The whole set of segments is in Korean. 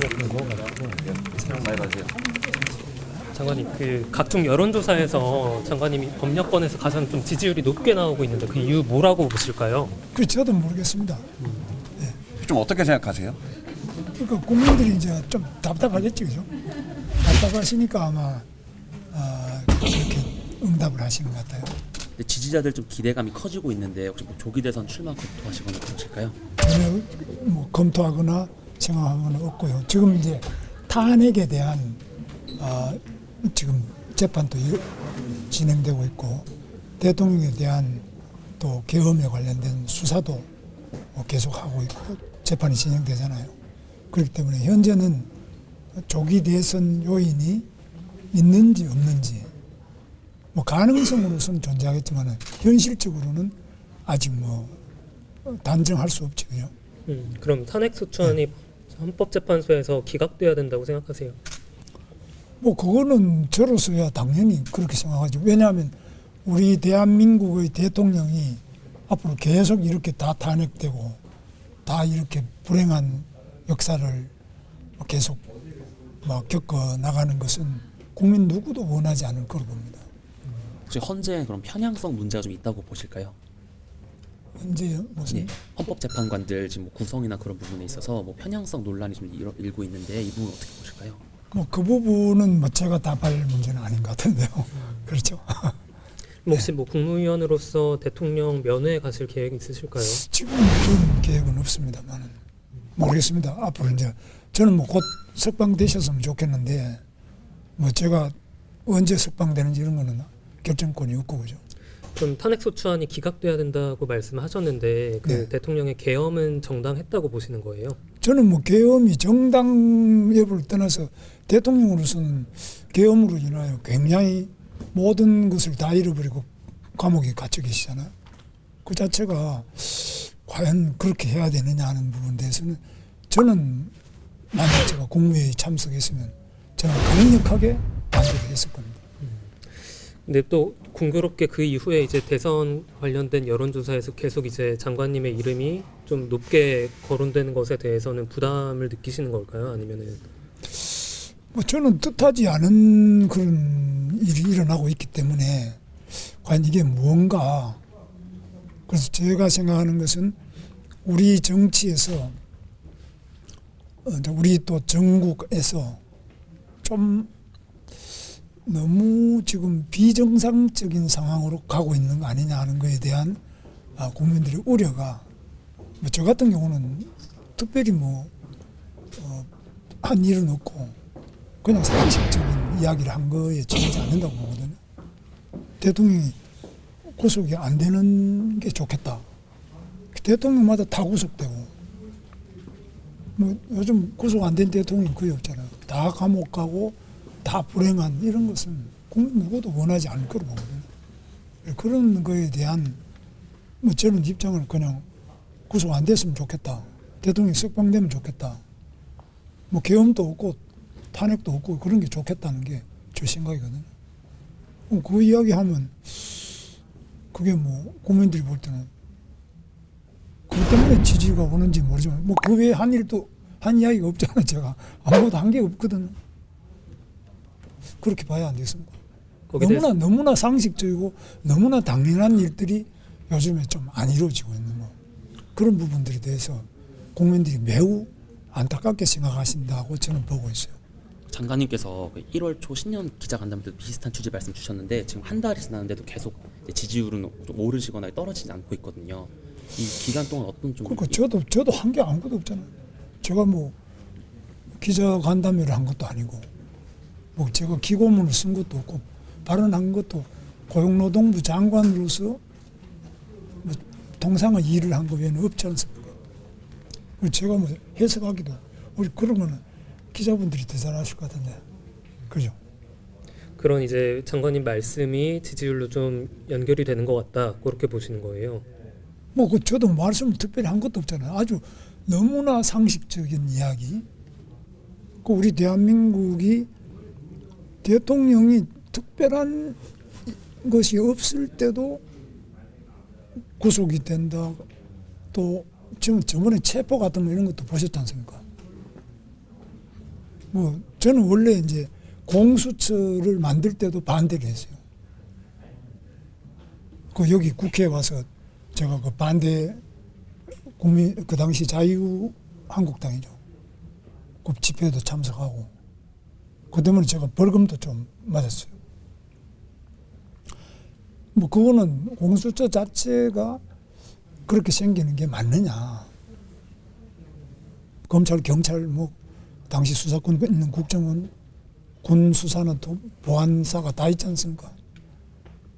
같은 거 가지고. 잘 말하세요. 장관님, 그 각종 여론조사에서 장관님이 법률권에서 가장 좀 지지율이 높게 나오고 있는데 그 이유 뭐라고 보실까요? 그 저도 모르겠습니다. 좀 어떻게 생각하세요? 그러니까 국민들이 이제 좀 답답하겠죠, 그죠? 답답하시니까 아마 그렇게 응답을 하시는 것 같아요. 근데 지지자들 좀 기대감이 커지고 있는데 혹시 뭐 조기 대선 출마 검토하시거나 그러실까요? 전혀 뭐 검토하거나 생각하거나 없고요. 지금 이제 탄핵에 대한 지금 재판도 진행되고 있고 대통령에 대한 또 계엄에 관련된 수사도 계속하고 있고 재판이 진행되잖아요. 그렇기 때문에 현재는 조기 대선 요인이 있는지 없는지 뭐 가능성으로서는 존재하겠지만 현실적으로는 아직 뭐 단정할 수 없지, 그죠? 그럼 탄핵소추안이 헌법재판소에서 기각돼야 된다고 생각하세요? 뭐 그거는 저로서야 당연히 그렇게 생각하죠. 왜냐하면 우리 대한민국의 대통령이 앞으로 계속 이렇게 다 탄핵되고 다 이렇게 불행한 역사를 계속 막 겪어 나가는 것은 국민 누구도 원하지 않을 거로 봅니다. 혹시 헌재에 그런 편향성 문제가 좀 있다고 보실까요? 현재 무슨 예, 헌법재판관들 지금 뭐 구성이나 그런 부분에 있어서 뭐 편향성 논란이 좀 일고 있는데 이 부분 어떻게 보실까요? 뭐 그 부분은 뭐 제가 답할 문제는 아닌 것 같은데요. 그렇죠. 혹시 뭐 국무위원으로서 대통령 면회에 가실 계획 있으실까요? 지금 그런 계획은 없습니다만 모르겠습니다. 앞으로 이제 저는 뭐 곧 석방되셨으면 좋겠는데 뭐 제가 언제 석방되는지 이런 거는 결정권이 없고, 그죠. 그럼 탄핵소추안이 기각돼야 된다고 말씀하셨는데 그 네. 대통령의 계엄은 정당했다고 보시는 거예요? 저는 뭐 계엄이 정당 여부를 떠나서 대통령으로서는 계엄으로 인하여 굉장히 모든 것을 다 잃어버리고 감옥에 갇혀 계시잖아요. 그 자체가 과연 그렇게 해야 되느냐 하는 부분에 대해서는 저는 만약 제가 국무회의 참석했으면 저는 강력하게 반대를 했을 겁니다. 근데 또 공교롭게 그 이후에 이제 대선 관련된 여론조사에서 계속 이제 장관님의 이름이 좀 높게 거론되는 것에 대해서는 부담을 느끼시는 걸까요? 아니면은 뭐 저는 뜻하지 않은 그런 일이 일어나고 있기 때문에 과연 이게 무언가, 그래서 제가 생각하는 것은 우리 정치에서 우리 또 전국에서 좀 너무 지금 비정상적인 상황으로 가고 있는 거 아니냐 하는 것에 대한 국민들의 우려가, 뭐 저 같은 경우는 특별히 한 일은 없고 그냥 상식적인 이야기를 한 거에 지나지 않는다고 보거든요. 대통령이 구속이 안 되는 게 좋겠다. 대통령마다 다 구속되고 뭐 요즘 구속 안 된 대통령이 거의 없잖아요. 다 감옥 가고 다 불행한 이런 것은 국민 누구도 원하지 않을 거로 보거든요. 그런 거에 대한 뭐 저는 입장을 그냥 구속 안 됐으면 좋겠다. 대통령이 석방되면 좋겠다. 뭐 계엄도 없고 탄핵도 없고 그런 게 좋겠다는 게 제 생각이거든요. 그 이야기 하면 그게 뭐 국민들이 볼 때는 그것 때문에 지지가 오는지 모르지만 뭐 그 외에 한 일도 한 이야기가 없잖아요. 제가 아무것도 한 게 없거든요. 그렇게 봐야 안 되겠습니까? 너무나 상식적이고 너무나 당연한 일들이 요즘에 좀 안 이루어지고 있는 거, 그런 부분들에 대해서 국민들이 매우 안타깝게 생각하신다고 저는 보고 있어요. 장관님께서 1월 초 신년 기자간담회 때도 비슷한 취지 말씀 주셨는데 지금 한 달이 지났는데도 계속 지지율은 좀 오르시거나 떨어지지 않고 있거든요. 이 기간 동안 어떤 좀 그러니까 저도 한 게 아무것도 없잖아요. 제가 뭐 기자간담회를 한 것도 아니고 뭐 제가 기고문을 쓴 것도 없고 발언한 것도 고용노동부 장관으로서 뭐 통상의 일을 한 거 외에는 없지 않습니까? 제가 뭐 해석하기도, 우리 그런 거는 기자분들이 더 잘하실 것 같은데, 그죠? 그런 이제 장관님 말씀이 지지율로 좀 연결이 되는 것 같다, 그렇게 보시는 거예요? 뭐 그 저도 말씀 특별히 한 것도 없잖아요. 아주 너무나 상식적인 이야기. 그 우리 대한민국이 대통령이 특별한 것이 없을 때도 구속이 된다. 또 지금 저번에 체포 같은 거 이런 것도 보셨지 않습니까? 뭐 저는 원래 이제 공수처를 만들 때도 반대를 했어요. 그 여기 국회에 와서 제가 그 반대 국민 그 당시 자유한국당이죠. 그 집회도 참석하고 그 때문에 제가 벌금도 좀 맞았어요. 뭐 그거는 공수처 자체가 그렇게 생기는 게 맞느냐. 검찰, 경찰, 뭐 당시 수사권 있는 국정원, 군 수사는 또 보안사가 다 있지 않습니까?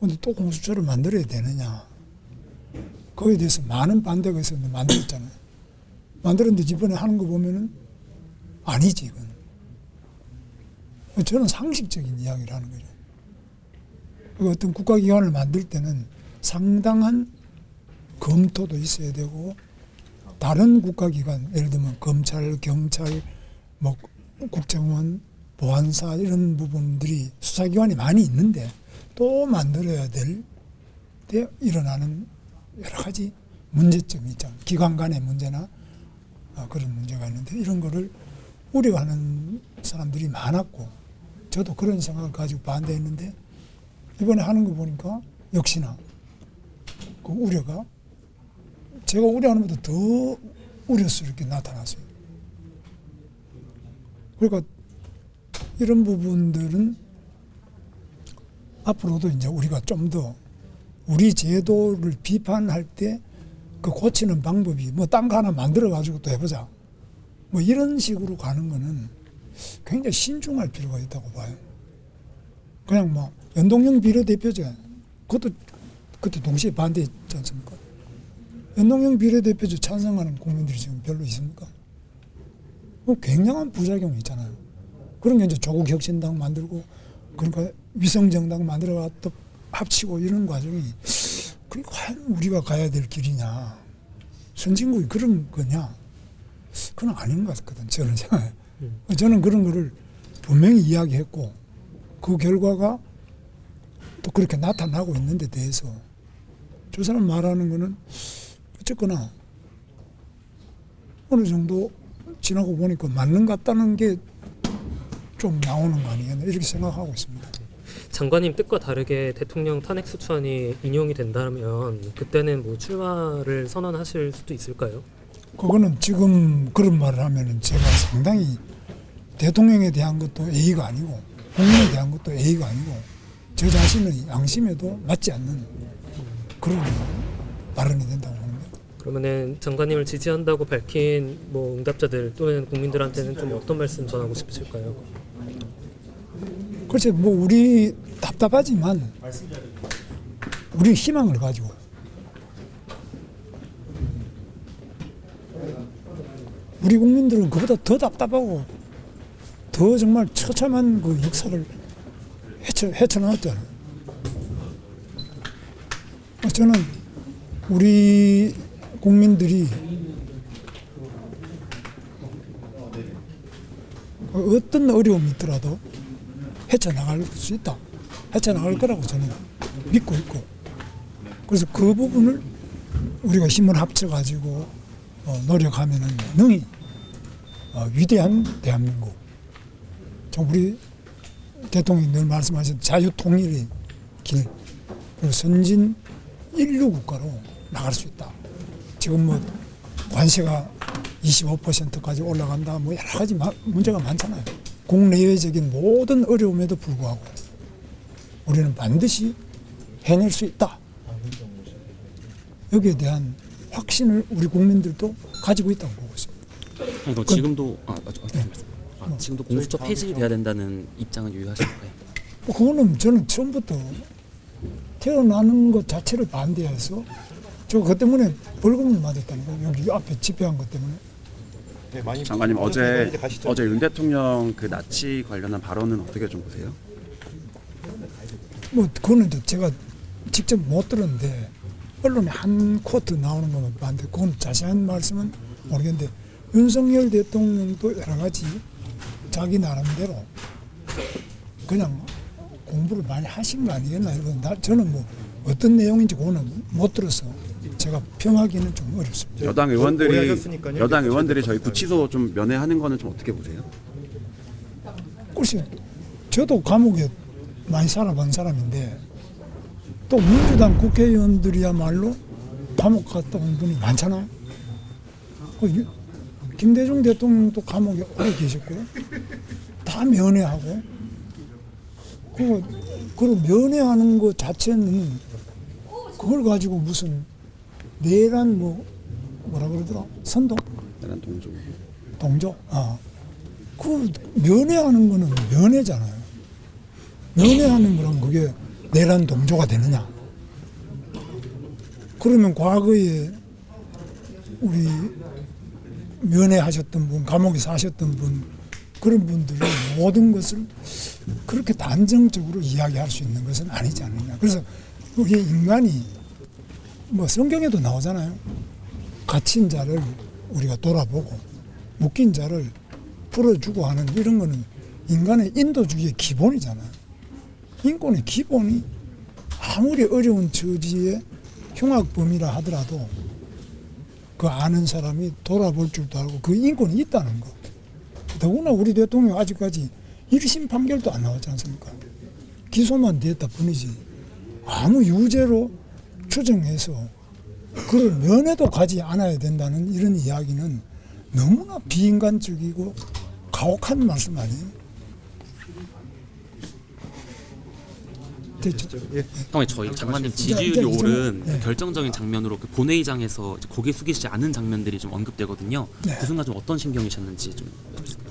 근데 또 공수처를 만들어야 되느냐. 거기에 대해서 많은 반대가 있었는데 만들었잖아요. 만들었는데 이번에 하는 거 보면은 아니지, 이건. 저는 상식적인 이야기를 하는 거죠. 어떤 국가기관을 만들 때는 상당한 검토도 있어야 되고, 다른 국가기관, 예를 들면 검찰, 경찰, 뭐 국정원, 보안사 이런 부분들이 수사기관이 많이 있는데 또 만들어야 될 때 일어나는 여러 가지 문제점이 있잖아요. 기관 간의 문제나 그런 문제가 있는데 이런 거를 우려하는 사람들이 많았고 저도 그런 생각을 가지고 반대했는데 이번에 하는 거 보니까 역시나 그 우려가 제가 우려하는 것보다 더 우려스럽게 나타났어요. 그러니까 이런 부분들은 앞으로도 이제 우리가 좀 더 우리 제도를 비판할 때 그 고치는 방법이 뭐 딴 거 하나 만들어 가지고 또 해보자. 뭐 이런 식으로 가는 거는 굉장히 신중할 필요가 있다고 봐요. 그냥 뭐 연동형 비례대표제 그것도 그때 동시에 반대했지 않습니까? 연동형 비례대표제 찬성하는 국민들이 지금 별로 있습니까? 뭐 굉장한 부작용이 있잖아요. 그런 게 이제 조국혁신당 만들고 그러니까 위성정당 만들어가 또 합치고 이런 과정이 그게 과연 우리가 가야 될 길이냐. 선진국이 그런 거냐. 그건 아닌 것 같거든. 저는 생각해. 저는 그런 거를 분명히 이야기했고 그 결과가 또 그렇게 나타나고 있는 데 대해서 저 사람 말하는 거는 어쨌거나 어느 정도 지나고 보니까 맞는 것 같다는 게 좀 나오는 거 아니겠나 이렇게 생각하고 있습니다. 장관님 뜻과 다르게 대통령 탄핵 소추안이 인용이 된다면 그때는 뭐 출마를 선언하실 수도 있을까요? 그거는 지금 그런 말을 하면은 제가 상당히 대통령에 대한 것도 예의가 아니고 국민에 대한 것도 예의가 아니고 저 자신의 양심에도 맞지 않는 그런 발언이 된다고 봅니다. 그러면은 장관님을 지지한다고 밝힌 뭐 응답자들 또는 국민들한테는 좀 어떤 말씀 전하고 싶으실까요? 글쎄 뭐 우리 답답하지만 우리 희망을 가지고 우리 국민들은 그보다 더 답답하고 더 정말 처참한 그 역사를 헤쳐나왔잖아요. 저는 우리 국민들이 어떤 어려움이 있더라도 헤쳐나갈 수 있다. 헤쳐나갈 거라고 저는 믿고 있고 그래서 그 부분을 우리가 힘을 합쳐가지고 노력하면은 능히 위대한 대한민국 좀 우리 대통령이 늘 말씀하신 자유통일의 길 그리고 선진 인류 국가로 나갈 수 있다. 지금 뭐 관세가 25%까지 올라간다. 뭐 여러 가지 문제가 많잖아요. 국내외적인 모든 어려움에도 불구하고 우리는 반드시 해낼 수 있다. 여기에 대한 확신을 우리 국민들도 가지고 있다고 보고 있습니다. 아니, 지금도 지금도 공수처 폐지돼야 된다는 입장은 유효하실까요? 그거는 저는 처음부터 태어나는 것 자체를 반대해서 저 그 때문에 벌금을 맞았다는 거예요. 여기 앞에 집회한 것 때문에. 장관님 어제 윤 대통령 그 나치 관련한 발언은 어떻게 좀 보세요? 뭐 그거는 제가 직접 못 들었는데 언론에 한 쿼트 나오는 것만 봤는데 그건 자세한 말씀은 모르겠는데 윤석열 대통령도 여러 가지 자기 나름대로 그냥 공부를 많이 하신 거 아니겠나 이러고 저는 뭐 어떤 내용인지 그거는 못 들어서 제가 평하기는 좀 어렵습니다. 여당 의원들이 저희 구치소 좀 면회하는 거는 좀 어떻게 보세요? 글쎄, 저도 감옥에 많이 살아본 사람인데 또 민주당 국회의원들이야말로 감옥 갔다 온 분이 많잖아요. 김대중 대통령도 감옥에 오래 계셨고요. 다 면회하고 그걸 면회하는 것 자체는 그걸 가지고 무슨 내란 뭐라 그러더라 선동 내란 동조. 동조 그 면회하는 거는 면회잖아요. 면회하는 거랑 그게 내란 동조가 되느냐? 그러면 과거에 우리 면회하셨던 분, 감옥에 사셨던 분 그런 분들이 모든 것을 그렇게 단정적으로 이야기할 수 있는 것은 아니지 않느냐. 그래서 우리 인간이 뭐 성경에도 나오잖아요. 갇힌 자를 우리가 돌아보고 묶인 자를 풀어주고 하는 이런 거는 인간의 인도주의의 기본이잖아요. 인권의 기본이 아무리 어려운 처지에 흉악범이라 하더라도 그 아는 사람이 돌아볼 줄도 알고 그 인권이 있다는 거. 더구나 우리 대통령 아직까지 1심 판결도 안 나왔지 않습니까? 기소만 됐다 뿐이지 아무 유죄로 추정해서 그걸 면회도 가지 않아야 된다는 이런 이야기는 너무나 비인간적이고 가혹한 말씀 아니에요? 됐죠? 형님 저희 장관님 지지율이 오른 결정적인 장면으로 그 본회의장에서 이제 고개 숙이지 않은 장면들이 좀 언급되거든요. 네. 그 순간 좀 어떤 심경이셨는지 좀.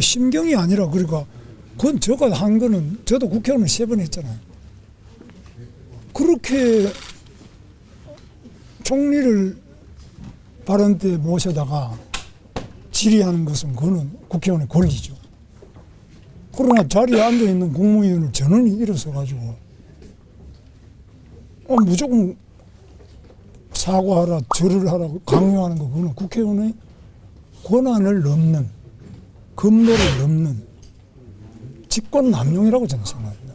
심경이 아니라 그러니까 그건 제가 한 거는 저도 국회의원을 3번 했잖아요. 그렇게 총리를 발언 때 모셔다가 질의하는 것은 그거는 국회의원의 권리죠. 그러나 자리에 앉아있는 국무위원을 전원이 일어서가지고 무조건 사과하라, 절을 하라고 강요하는 거 그거는 국회의원의 권한을 넘는 검도를 넘는 직권남용이라고 저는 생각합니다.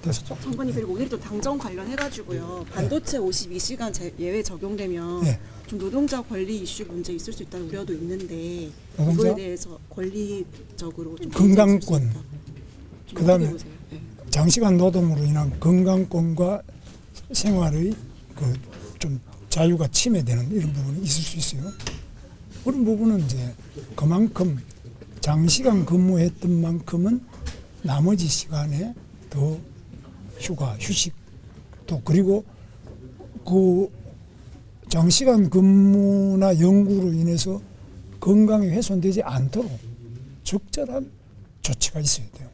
됐었죠? 장관님 그리고 오늘 또 당정 관련해가지고요 반도체 52시간 예외 적용되면 네. 좀 노동자 권리 이슈 문제 있을 수 있다는 우려도 있는데 노동자? 이거에 대해서 권리적으로 좀 건강권, 문제 있을 수 있다. 좀 그다음에 어떻게 보세요? 네. 장시간 노동으로 인한 건강권과 생활의 그 좀 자유가 침해되는 이런 부분이 있을 수 있어요. 그런 부분은 이제 그만큼 장시간 근무했던 만큼은 나머지 시간에 더 휴가, 휴식 또 그리고 그 장시간 근무나 연구로 인해서 건강이 훼손되지 않도록 적절한 조치가 있어야 돼요.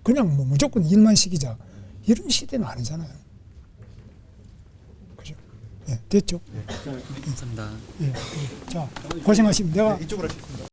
그냥 뭐 무조건 일만 시키자 이런 시대는 아니잖아요. 그죠? 예, 됐죠? 감사합니다. 예. 자, 고생하시면 내가 이쪽으로 하겠습니다.